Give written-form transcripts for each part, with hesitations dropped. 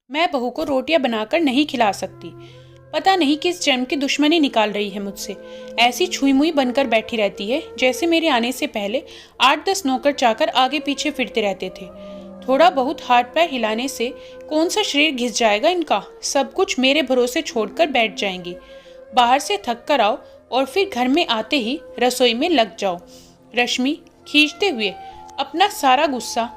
मैं बहू को रोटियां बनाकर नहीं खिला सकती। पता नहीं किस जन्म की दुश्मनी निकाल रही है मुझसे। ऐसी छुई मुई बनकर बैठी रहती है जैसे मेरे आने से पहले 8-10 नौकर चाकर आगे पीछे फिरते रहते थे। थोड़ा बहुत हाथ पैर हिलाने से कौन सा शरीर घिस जाएगा इनका। सब कुछ मेरे भरोसे छोड़कर बैठ जाएंगी। बाहर से थक कर आओ और फिर घर में आते ही रसोई में लग जाओ। रश्मि खींचते हुए अपना सारा गुस्सा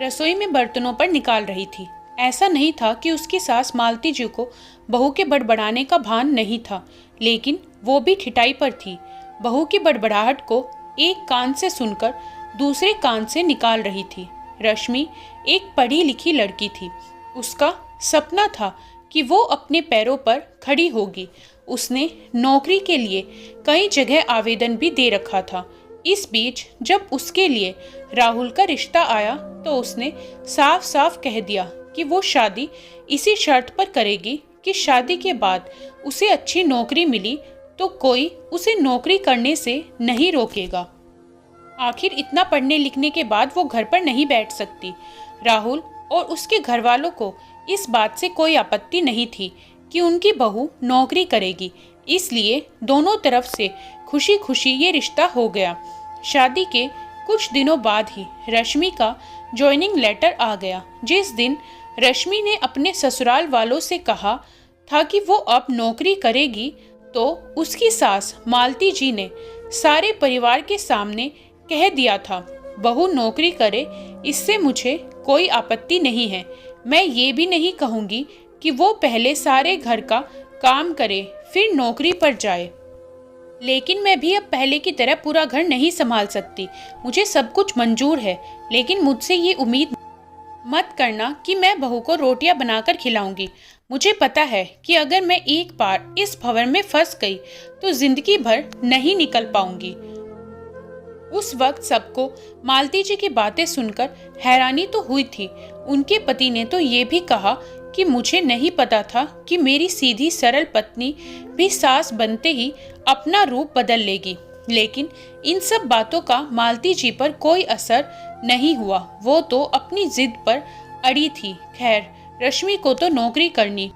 रसोई में बर्तनों पर निकाल रही थी। ऐसा नहीं था कि उसकी सास मालती जी को बहू के बड़बड़ाने का भान नहीं था, लेकिन वो भी ठिठाई पर थी। बहू की बड़बड़ाहट को एक कान से सुनकर दूसरे कान से निकाल रही थी। रश्मि एक पढ़ी लिखी लड़की थी। उसका सपना था कि वो अपने पैरों पर खड़ी होगी। उसने नौकरी के लिए कई जगह आवेदन भी दे रखा था। इस बीच जब उसके लिए राहुल का रिश्ता आया तो उसने साफ साफ कह दिया कि वो शादी इसी शर्त पर करेगी कि शादी के बाद उसे अच्छी नौकरी मिली तो कोई उसे नौकरी करने से नहीं रोकेगा। आखिर इतना पढ़ने लिखने के बाद वो घर पर नहीं बैठ सकती। राहुल और उसके घर वालों को इस बात से कोई आपत्ति नहीं थी कि उनकी बहू नौकरी करेगी, इसलिए दोनों तरफ से खुशी खुशी ये रिश्ता हो गया। शादी के कुछ दिनों बाद ही रश्मि का ज्वाइनिंग लेटर आ गया। जिस दिन रश्मि ने अपने ससुराल वालों से कहा था कि वो अब नौकरी करेगी, तो उसकी सास मालती जी ने सारे परिवार के सामने कह दिया था, बहू नौकरी करे इससे मुझे कोई आपत्ति नहीं है। मैं ये भी नहीं कहूँगी कि वो पहले सारे घर का काम करे फिर नौकरी पर जाए, लेकिन मैं भी अब पहले की तरह पूरा घर नहीं संभाल सकती। मुझे सब कुछ मंजूर है, लेकिन मुझसे ये उम्मीद मत करना कि मैं बहू को रोटियां बनाकर खिलाऊंगी। मुझे पता है कि अगर मैं एक बार इस भंवर में फंस गई तो जिंदगी भर नहीं निकल पाऊंगी। उस वक्त सबको मालती जी की बातें सुनकर हैरानी तो हुई थी। उनके पति ने तो ये भी कहा कि मुझे नहीं पता था कि मेरी सीधी सरल पत्नी भी सास बनते ही अपना रूप बदल लेगी। लेकिन इन सब बातों का मालती जी पर कोई असर नहीं हुआ। वो तो अपनी जिद पर अड़ी थी। खैर, रश्मि को तो नौकरी करनी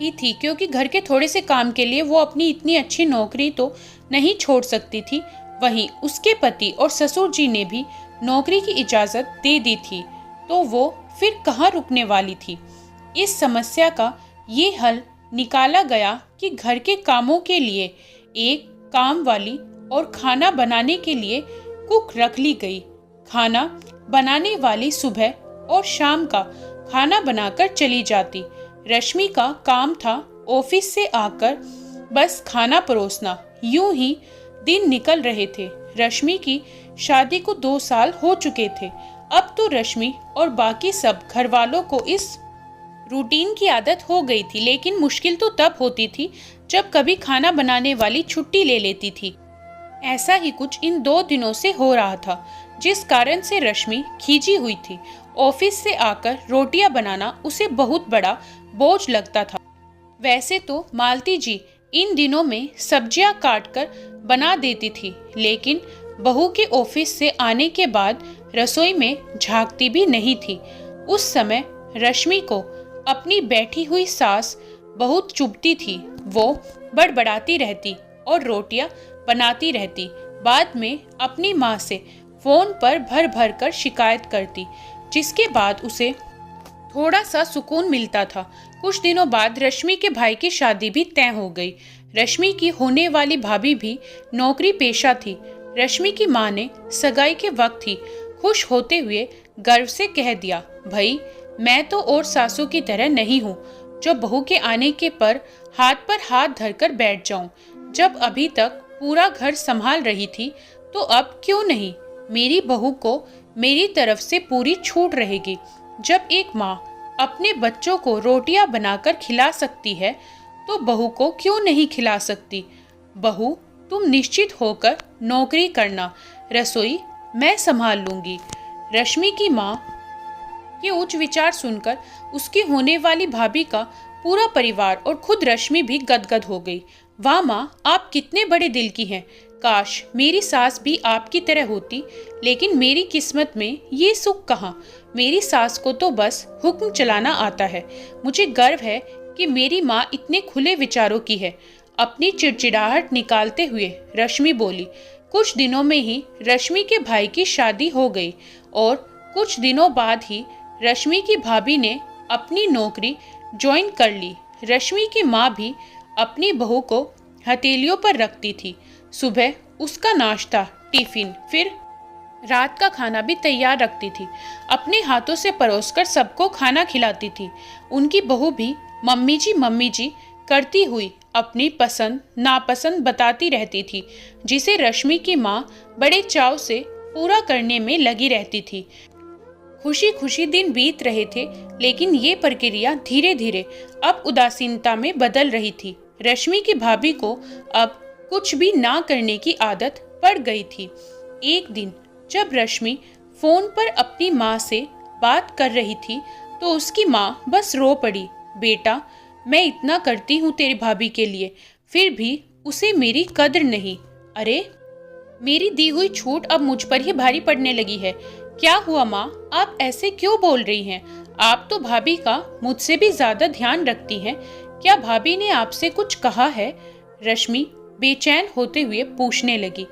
ही थी, क्योंकि घर के थोड़े से काम के लिए वो अपनी इतनी अच्छी नौकरी तो नहीं छोड़ सकती थी। वहीं उसके पति और ससुर जी ने भी नौकरी की इजाजत दे दी थी, तो वो फिर कहाँ रुकने वाली थी। इस समस्या का ये हल निकाला गया कि घर के कामों के लिए एक काम वाली और खाना बनाने के लिए कुक रख ली गई। खाना बनाने वाली सुबह और शाम का खाना बनाकर चली जाती। रश्मि का काम था ऑफिस से आकर बस खाना परोसना। यूं ही दिन निकल रहे थे। रश्मि की शादी को 2 साल हो चुके थे। अब तो रश्मि और बाकी सब घर वालों को इस रूटीन की आदत हो गई थी, लेकिन मुश्किल तो तब होती थी जब कभी खाना बनाने वाली छुट्टी ले लेती थी। ऐसा ही कुछ इन 2 दिनों से हो रहा था, जिस कारण से रश्मि खींची हुई थी। ऑफिस से आकर रोटियां बनाना उसे बहुत बड़ा बोझ लगता था। वैसे तो मालती जी इन दिनों में सब्जियां काटकर बना देती थी, लेकिन बहू के ऑफिस से आने के बाद रसोई में झांकती भी नहीं थी। उस समय रश्मि को अपनी बैठी हुई सास बहुत चुभती थी। वो बड़बड़ाती रहती और रोटियां बनाती रहती। बाद में अपनी माँ से फोन पर भर भर कर शिकायत करती, जिसके बाद उसे थोड़ा सा सुकून मिलता था। कुछ दिनों बाद रश्मि के भाई की शादी भी तय हो गई। रश्मि की होने वाली भाभी भी नौकरी पेशा थी। रश्मि की माँ ने सगाई के वक्त ही खुश होते हुए गर्व से कह दिया, भाई मैं तो और सासू की तरह नहीं हूँ जो बहू के आने के पर हाथ धरकर बैठ जाऊं। जब अभी तक पूरा घर संभाल रही थी तो अब क्यों नहीं। मेरी बहू को मेरी तरफ से पूरी छूट रहेगी। जब एक माँ अपने बच्चों को रोटियां बनाकर खिला सकती है तो बहू को क्यों नहीं खिला सकती। बहू तुम निश्चित होकर नौकरी करना, रसोई मैं संभाल लूंगी। रश्मि की माँ के उच्च विचार सुनकर उसकी होने वाली भाभी का पूरा परिवार और खुद रश्मि भी गदगद हो गई। वाह माँ, आप कितने बड़े दिल की हैं। काश मेरी सास भी आपकी तरह होती, लेकिन मेरी किस्मत में ये सुख कहाँ। मेरी सास को तो बस हुक्म चलाना आता है। मुझे गर्व है कि मेरी माँ इतने खुले विचारों की है। अपनी चिड़चिड़ाहट निकालते हुए रश्मि बोली। कुछ दिनों में ही रश्मि के भाई की शादी हो गई और कुछ दिनों बाद ही रश्मि की भाभी ने अपनी नौकरी ज्वाइन कर ली। रश्मि की माँ भी अपनी बहू को हथेलियों पर रखती थी। सुबह उसका नाश्ता, टिफिन, फिर रात का खाना भी तैयार रखती थी। अपने हाथों से परोसकर सबको खाना खिलाती थी। उनकी बहू भी मम्मी जी करती हुई अपनी पसंद नापसंद बताती रहती थी, जिसे रश्मि की माँ बड़े चाव से पूरा करने में लगी रहती थी। खुशी खुशी दिन बीत रहे थे, लेकिन ये प्रक्रिया धीरे धीरे अब उदासीनता में बदल रही थी। रश्मि की भाभी को अब कुछ भी ना करने की आदत पड़ गई थी। एक दिन जब रश्मि फोन पर अपनी माँ से बात कर रही थी तो उसकी माँ बस रो पड़ी। बेटा, मैं इतना करती हूँ तेरी भाभी के लिए, फिर भी उसे मेरी कद्र नहीं। अरे, मेरी दी हुई छूट अब मुझ पर ही भारी पड़ने लगी है। क्या हुआ माँ, आप ऐसे क्यों बोल रही हैं? आप तो भाभी का मुझसे भी ज्यादा ध्यान रखती हैं। क्या भाभी ने आपसे कुछ कहा है? रश्मि बेचैन होते हुए पूछने लगी।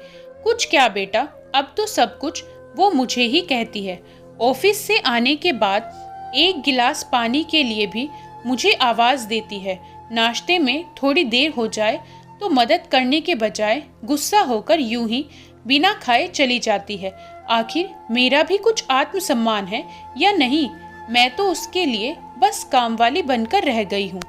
कुछ क्या बेटा, अब तो सब कुछ वो मुझे ही कहती है। ऑफिस से आने के बाद एक गिलास पानी के लिए भी मुझे आवाज देती है। नाश्ते में थोड़ी देर हो जाए तो मदद करने के बजाय गुस्सा होकर यूं ही बिना खाए चली जाती है। आखिर मेरा भी कुछ आत्मसम्मान है या नहीं? मैं तो उसके लिए बस काम वाली बनकर रह गई हूँ।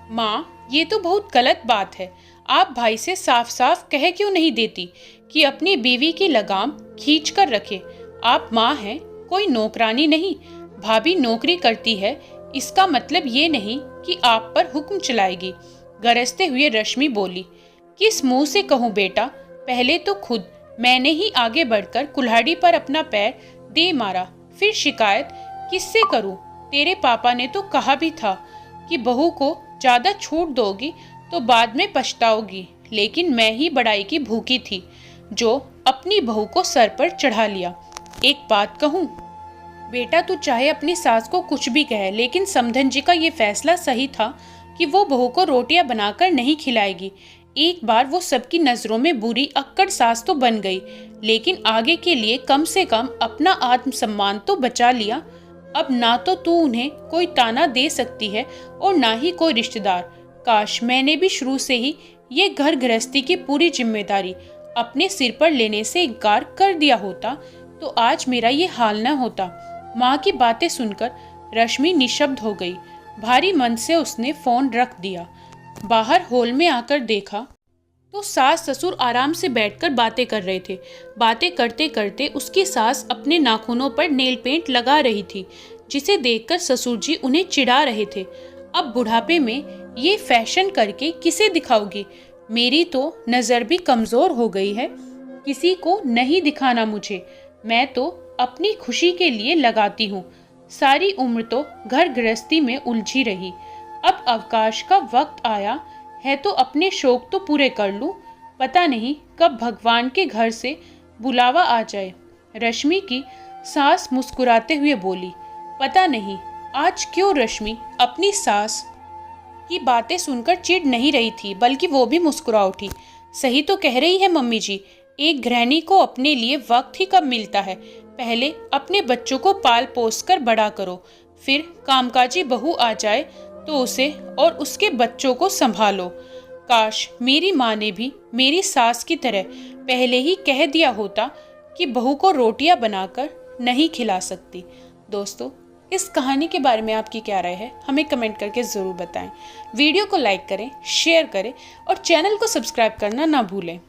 माँ, ये तो बहुत गलत बात है। आप भाई से साफ साफ कह क्यों नहीं देती कि अपनी बीवी की लगाम खींच कर रखे? आप माँ हैं, कोई नौकरानी नहीं। भाभी नौकरी करती है, इसका मतलब ये नहीं कि आप पर हुक्म चलाएगी। गरजते हुए रश्मि बोली। किस मुंह से कहूँ बेटा? पहले तो खुद मैंने ही आगे बढ़कर कुल्हाड़ी पर अपना पैर दे मारा, फिर शिकायत किससे करूँ? तेरे पापा ने तो कहा भी था कि बहू को ज्यादा छूट दोगी तो बाद में पछताओगी, लेकिन मैं ही बड़ाई की भूखी थी जो अपनी बहू को सर पर चढ़ा लिया। एक बात कहूँ बेटा, तू चाहे अपनी सास को कुछ भी कहे, लेकिन समधन जी का ये फैसला सही था कि वो बहू को रोटियां बनाकर नहीं खिलाएगी। एक बार वो सबकी नजरों में बुरी अक्कड़ सास तो बन गई, लेकिन आगे के लिए कम से कम अपना आत्मसम्मान तो बचा लिया। अब ना तो तू उन्हें कोई ताना दे सकती है और ना ही कोई रिश्तेदार। काश मैंने भी शुरू से ही ये घर गृहस्थी की पूरी जिम्मेदारी अपने सिर पर लेने से इनकार कर दिया होता तो आज मेरा ये हाल न होता। माँ की बातें सुनकर रश्मि निशब्द हो गई। भारी मन से उसने फोन रख दिया। बाहर हॉल में आकर देखा तो सास ससुर आराम से बैठकर बातें कर रहे थे। बातें करते करते उसकी सास अपने नाखूनों पर नेल पेंट लगा रही थी, जिसे देखकर ससुर जी उन्हें चिढ़ा रहे थे। अब बुढ़ापे में ये फैशन करके किसे दिखाओगी? मेरी तो नजर भी कमजोर हो गई है, किसी को नहीं दिखाना मुझे। मैं तो अपनी खुशी के लिए लगाती हूँ। सारी उम्र तो घर गृहस्थी में उलझी रही, अब अवकाश का वक्त आया है तो अपने शौक तो पूरे कर लूं। पता नहीं कब भगवान के घर से बुलावा आ जाए। रश्मि की सास मुस्कुराते हुए बोली। पता नहीं आज क्यों रश्मि अपनी सास की बातें सुनकर चिढ़ नहीं रही थी, बल्कि वो भी मुस्कुरा उठी। सही तो कह रही है मम्मी जी, एक गृहिणी को अपने लिए वक्त ही कब मिलता है। पहले अपने बच्चों को पाल पोस कर बड़ा करो, फिर कामकाजी बहू आ जाए तो उसे और उसके बच्चों को संभालो। काश मेरी माँ ने भी मेरी सास की तरह पहले ही कह दिया होता कि बहू को रोटियां बनाकर नहीं खिला सकती। दोस्तों, इस कहानी के बारे में आपकी क्या राय है, हमें कमेंट करके ज़रूर बताएं। वीडियो को लाइक करें, शेयर करें और चैनल को सब्सक्राइब करना ना भूलें।